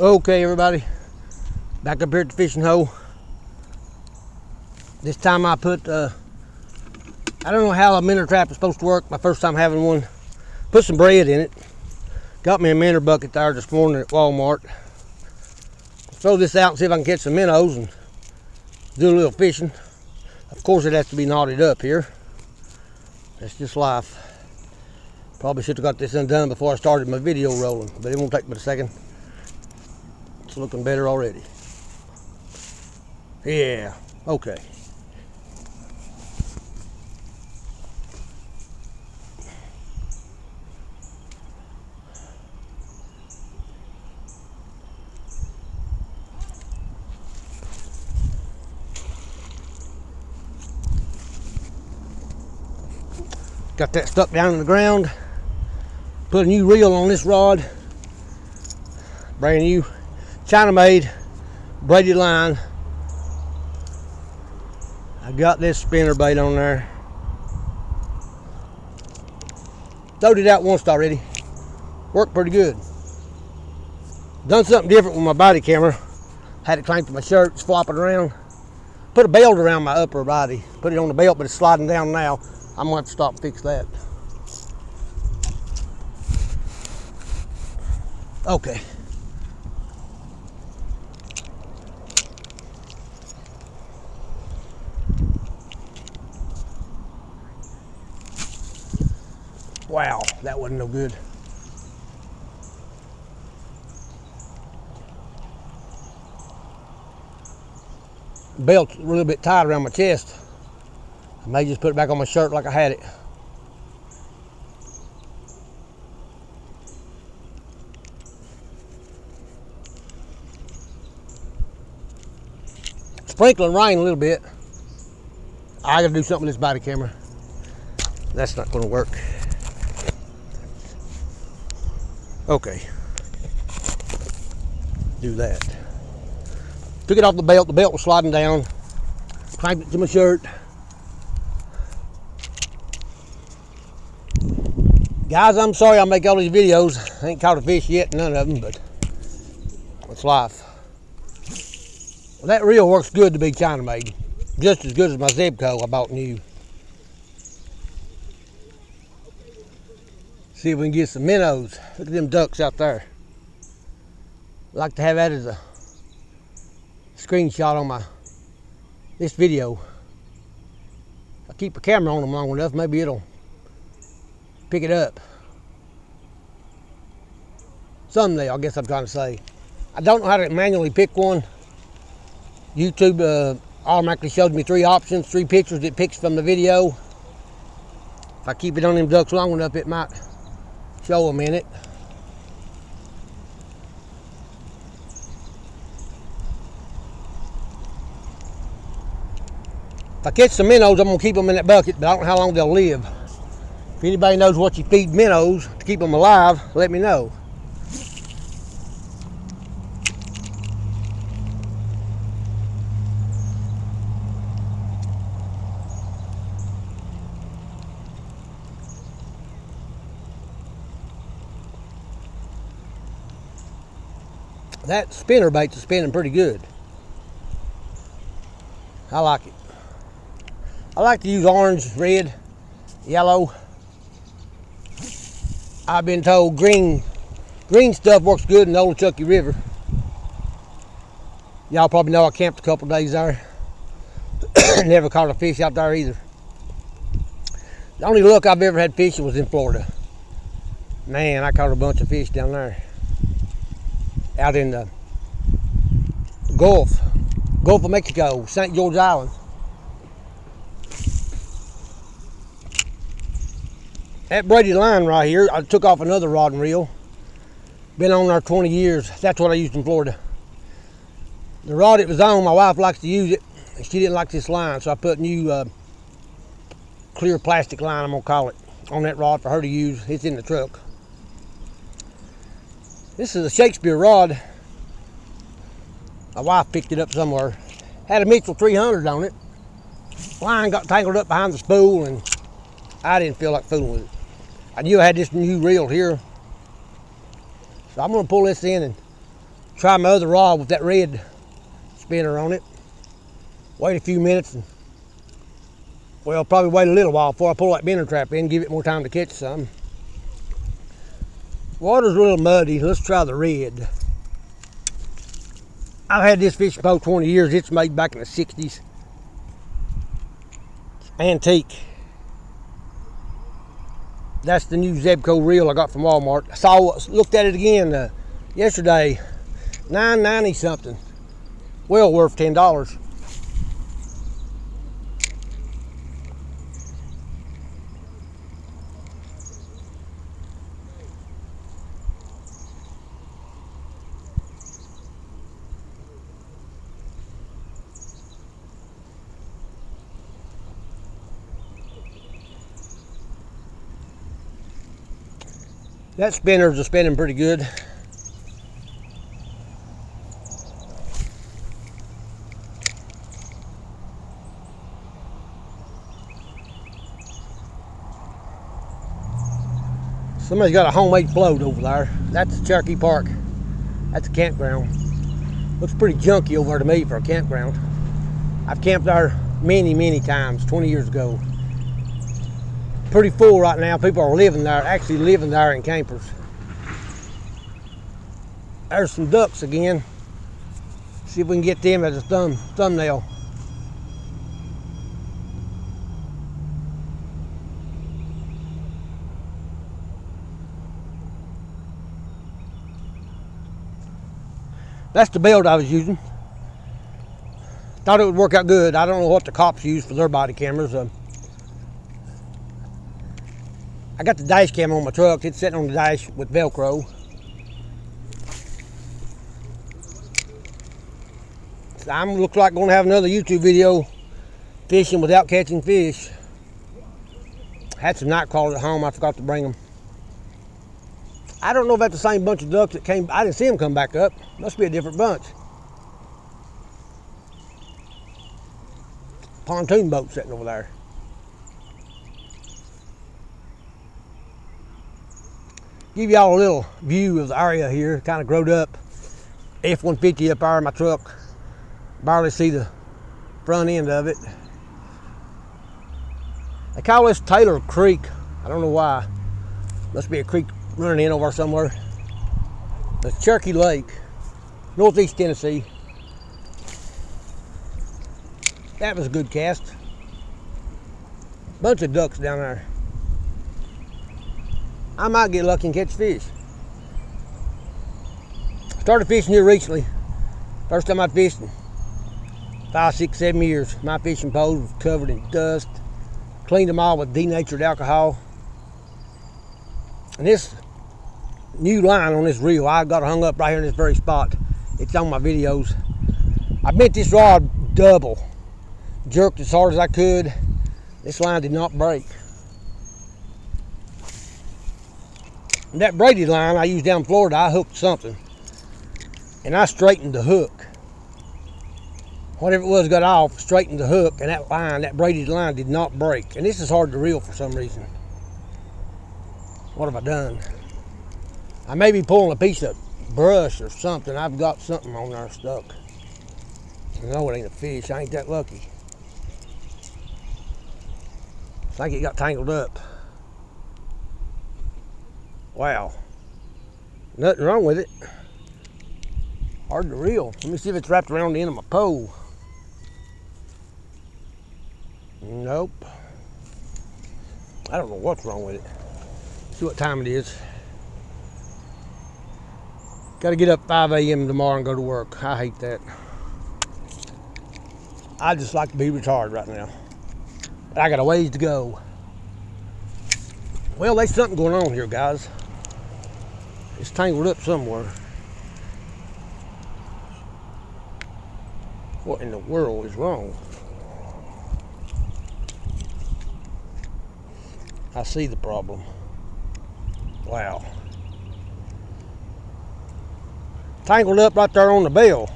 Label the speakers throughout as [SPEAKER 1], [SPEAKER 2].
[SPEAKER 1] Okay, everybody, back up here at the fishing hole. This time I put, I don't know how a minnow trap is supposed to work. My first time having one. Put some bread in it. Got me a minnow bucket there this morning at Walmart. Throw this out and see if I can catch some minnows and do a little fishing. Of course, it has to be knotted up here. That's just life. Probably should have got this undone before I started my video rolling, but it won't take but a second. It's looking better already. Yeah, okay. Got that stuck down in the ground. Put a new reel on this rod. Brand new, China made, braided line. I got this spinner bait on there. Throwed it out once already. Worked pretty good. Done something different with my body camera. Had it clamped to my shirt, swap it around. Put a belt around my upper body. Put it on the belt, but it's sliding down now. I'm gonna have to stop and fix that. Okay. Wow, that wasn't no good. Belt's a little bit tight around my chest. I may just put it back on my shirt like I had it. Sprinkling rain a little bit. I gotta do something with this body camera. That's not gonna work. Okay. Do that. Took it off the belt was sliding down. Clamped it to my shirt. Guys, I'm sorry I make all these videos. I ain't caught a fish yet, none of them, but it's life. Well, that reel works good to be China made. Just as good as my Zebco I bought new. See if we can get some minnows. Look at them ducks out there. I'd like to have that as a screenshot on this video. If I keep a camera on them long enough, maybe it'll pick it up. Someday, I guess I'm trying to say. I don't know how to manually pick one. YouTube automatically shows me 3 options, 3 pictures it picks from the video. If I keep it on them ducks long enough, it might show them in it. If I catch some minnows, I'm gonna keep them in that bucket, but I don't know how long they'll live. If anybody knows what you feed minnows to keep them alive, let me know. That spinner bait's spinning pretty good. I like it. I like to use orange, red, yellow. I've been told green stuff works good in the Old Chucky River. Y'all probably know I camped a couple days there. Never caught a fish out there either. The only luck I've ever had fishing was in Florida. Man, I caught a bunch of fish down there. Out in the Gulf of Mexico, St. George Island. That braided line right here, I took off another rod and reel. Been on there 20 years. That's what I used in Florida. The rod it was on, my wife likes to use it, and she didn't like this line, so I put new clear plastic line, I'm gonna call it, on that rod for her to use. It's in the truck. This is a Shakespeare rod. My wife picked it up somewhere. Had a Mitchell 300 on it. Line got tangled up behind the spool, and I didn't feel like fooling with it. I knew I had this new reel here. So I'm gonna pull this in and Try my other rod with that red spinner on it. Wait a few minutes and, well, probably wait a little while before I pull that minnow trap in, give it more time to catch some. Water's a little muddy. Let's try the red. I've had this fishing boat 20 years. It's made back in the 60s. It's antique. That's the new Zebco reel I got from Walmart. Looked at it again yesterday. $9.90 something. Well worth $10. That spinner's a spinning pretty good. Somebody's got a homemade float over there. That's Cherokee Park. That's a campground. Looks pretty junky over there to me for a campground. I've camped there many times, 20 years ago. Pretty full right now. People are living there, actually living there in campers. There's some ducks again. See if we can get them as a thumbnail. That's the belt I was using. Thought it would work out good. I don't know what the cops use for their body cameras. I got the dash cam on my truck. It's sitting on the dash with Velcro. So I'm looks like going to have another YouTube video fishing without catching fish. Had some night crawlers at home. I forgot to bring them. I don't know if that's the same bunch of ducks that came. I didn't see them come back up. Must be a different bunch. Pontoon boat sitting over there. Give y'all a little view of the area here. Kind of growed up. F-150 up there in my truck. Barely see the front end of it. They call this Taylor Creek. I don't know why. Must be a creek running in over somewhere. That's Cherokee Lake, northeast Tennessee. That was a good cast. Bunch of ducks down there. I might get lucky and catch fish. Started fishing here recently. First time I fished in 5, 6, 7 years. My fishing poles was covered in dust. Cleaned them all with denatured alcohol. And this new line on this reel, I got it hung up right here in this very spot. It's on my videos. I bent this rod double. Jerked as hard as I could. This line did not break. And that braided line I used down in Florida, I hooked something. And I straightened the hook. Whatever it was got off, straightened the hook, and that line, that braided line did not break. And this is hard to reel for some reason. What have I done? I may be pulling a piece of brush or something. I've got something on there stuck. No, it ain't a fish. I ain't that lucky. I think it got tangled up. Wow. Nothing wrong with it. Hard to reel. Let me see if it's wrapped around the end of my pole. Nope. I don't know what's wrong with it. See what time it is. Got to get up 5 a.m. tomorrow and go to work. I hate that. I just like to be retired right now. But I got a ways to go. Well, there's something going on here, guys. It's tangled up somewhere. What in the world is wrong? I see the problem. Wow. Tangled up right there on the bell.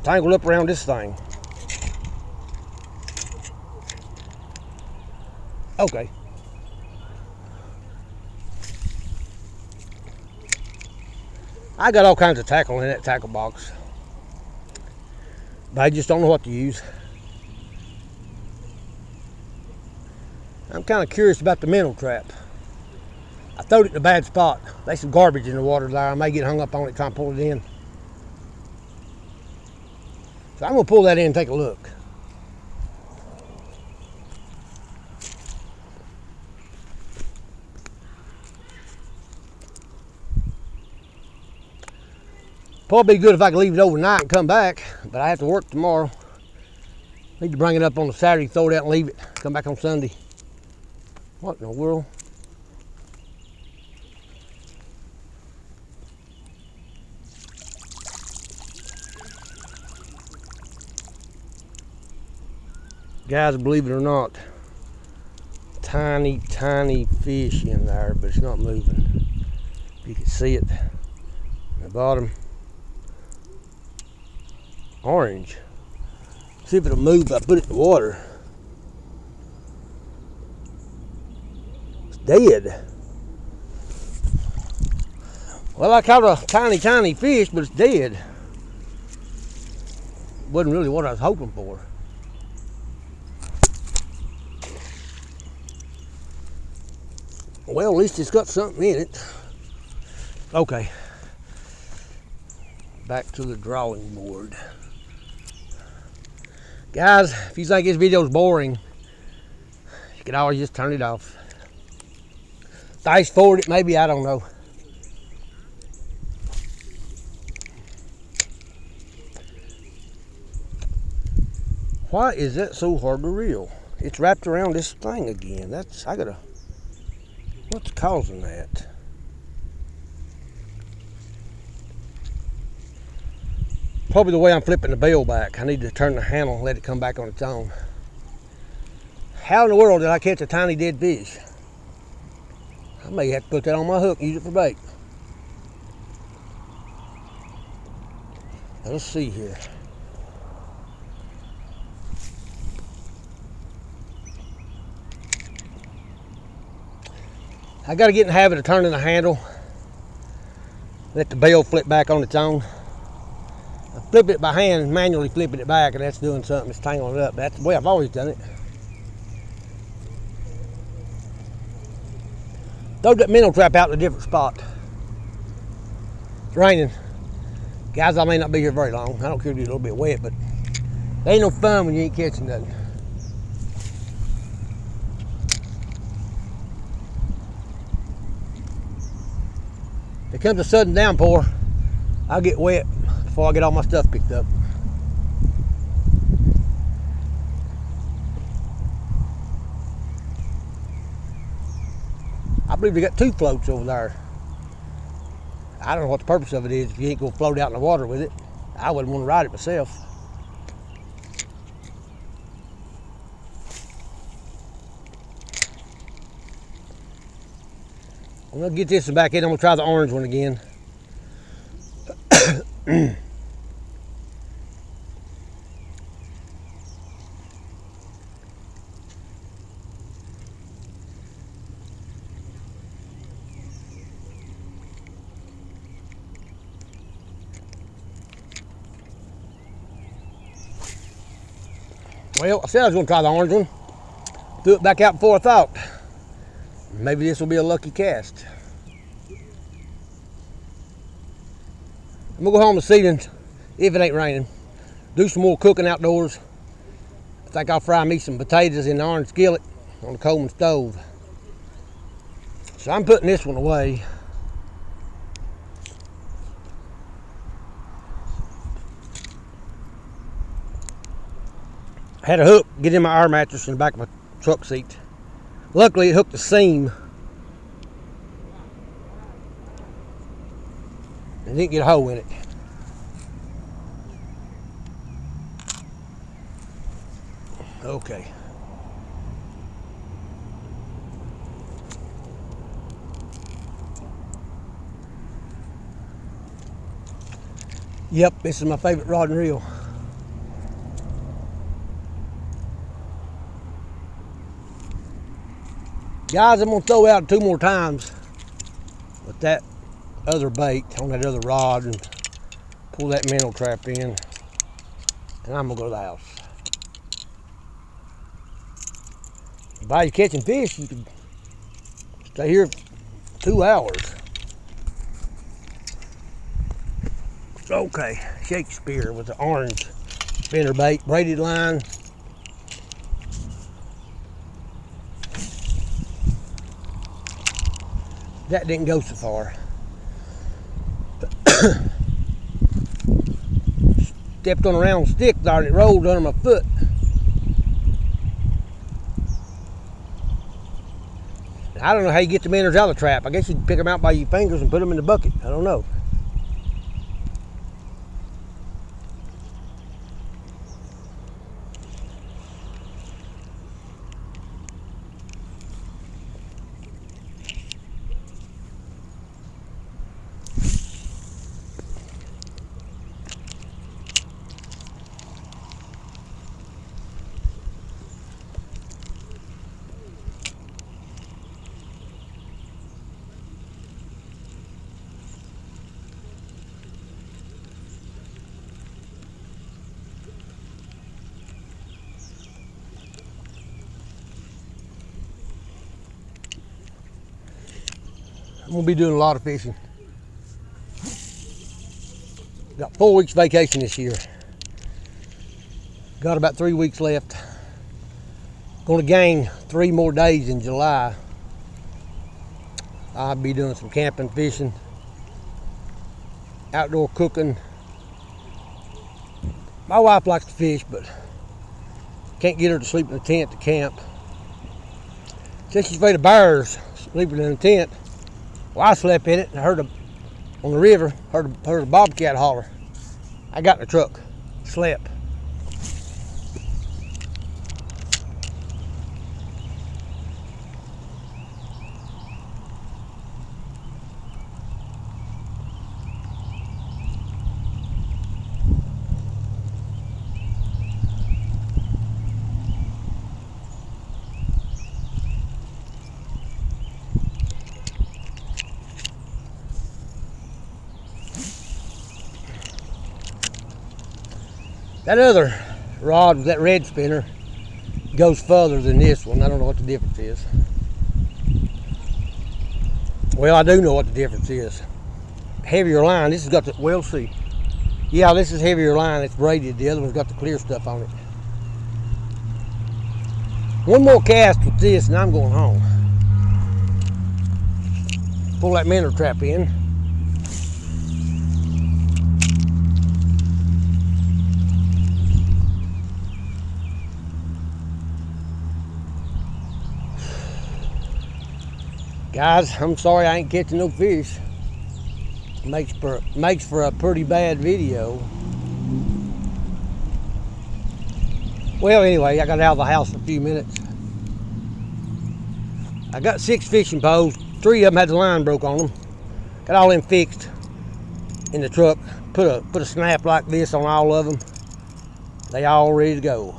[SPEAKER 1] Tangled up around this thing. Okay. I got all kinds of tackle in that tackle box, but I just don't know what to use. I'm kind of curious about the minnow trap. I throwed it in a bad spot. There's some garbage in the water there. I may get hung up on it trying to pull it in. So I'm going to pull that in and take a look. Probably be good if I could leave it overnight and come back, but I have to work tomorrow. Need to bring it up on a Saturday, throw it out and leave it. Come back on Sunday. What in the world? Guys, believe it or not, tiny, tiny fish in there, but it's not moving. If you can see it, the bottom, orange. See if it'll move if I put it in the water. It's dead. Well, I caught a tiny, tiny fish, but it's dead. Wasn't really what I was hoping for. Well, at least it's got something in it. Okay. Back to the drawing board. Guys, if you think this video is boring, you can always just turn it off. Fast forward it, maybe, I don't know. Why is that so hard to reel? It's wrapped around this thing again. What's causing that? Probably the way I'm flipping the bell back. I need to turn the handle and let it come back on its own. How in the world did I catch a tiny dead fish? I may have to put that on my hook and use it for bait. Let's see here. I got to get in the habit of turning the handle. Let the bell flip back on its own. I flip it by hand, manually flipping it back, and that's doing something. It's tangling it up. That's the way I've always done it. Throw that minnow trap out in a different spot. It's raining. Guys, I may not be here very long. I don't care if it's a little bit wet, but it ain't no fun when you ain't catching nothing. If it comes a sudden downpour, I'll get wet before I get all my stuff picked up. I believe they got 2 floats over there. I don't know what the purpose of it is if you ain't gonna float out in the water with it. I wouldn't want to ride it myself. I'm gonna get this one back in. I'm gonna try the orange one again. Well, I said I was gonna try the orange one. Threw it back out before I thought. Maybe this will be a lucky cast. I'm gonna go home this evening, if it ain't raining. Do some more cooking outdoors. I think I'll fry me some potatoes in the orange skillet on the Coleman stove. So I'm putting this one away. I had a hook get in my air mattress in the back of my truck seat. Luckily, it hooked the seam. It didn't get a hole in it. Okay. Yep, this is my favorite rod and reel. Guys, I'm gonna throw out 2 more times with that other bait on that other rod and pull that minnow trap in, and I'm gonna go to the house. While you're catching fish, you can stay here 2 hours. Okay, Shakespeare with the orange spinner bait, braided line. That didn't go so far. Stepped on a round stick there and it rolled under my foot. I don't know how you get the minnows out of the trap. I guess you can pick them out by your fingers and put them in the bucket. I don't know. I'm gonna be doing a lot of fishing. Got 4 weeks vacation this year. Got about 3 weeks left. Gonna gain 3 more days in July. I'll be doing some camping, fishing, outdoor cooking. My wife likes to fish, but can't get her to sleep in a tent to camp. Says she's afraid of bears sleeping in a tent. Well, I slept in it and I heard on the river, heard a bobcat holler. I got in the truck, slept. That other rod with that red spinner goes further than this one. I don't know what the difference is. Well, I do know what the difference is. Heavier line. This has got the, well, see. Yeah, this is heavier line. It's braided. The other one's got the clear stuff on it. One more cast with this and I'm going home. Pull that minnow trap in. Guys, I'm sorry I ain't catching no fish. Makes for a pretty bad video. Well, anyway, I got out of the house in a few minutes. I got 6 fishing poles. 3 of them had the line broke on them. Got all them fixed in the truck. Put a snap like this on all of them. They all ready to go.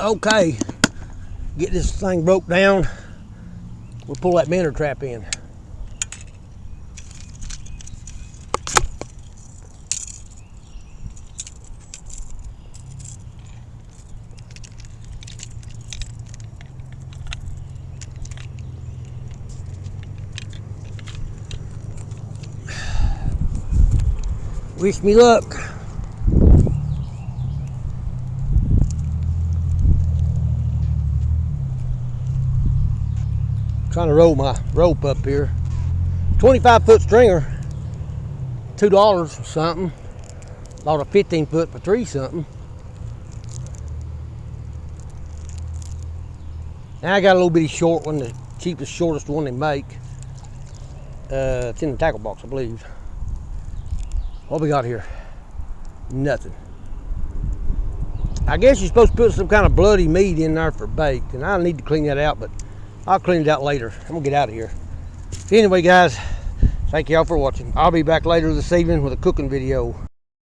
[SPEAKER 1] Okay, get this thing broke down. We'll pull that minnow trap in. Wish me luck. Trying to roll my rope up here. 25-foot stringer, $2 or something. Bought a 15-foot for $3 something. Now I got a little bitty short one, the cheapest, shortest one they make. It's in the tackle box, I believe. What we got here? Nothing. I guess you're supposed to put some kind of bloody meat in there for bait, and I need to clean that out, but I'll clean it out later. I'm gonna get out of here. Anyway, guys, thank y'all for watching. I'll be back later this evening with a cooking video.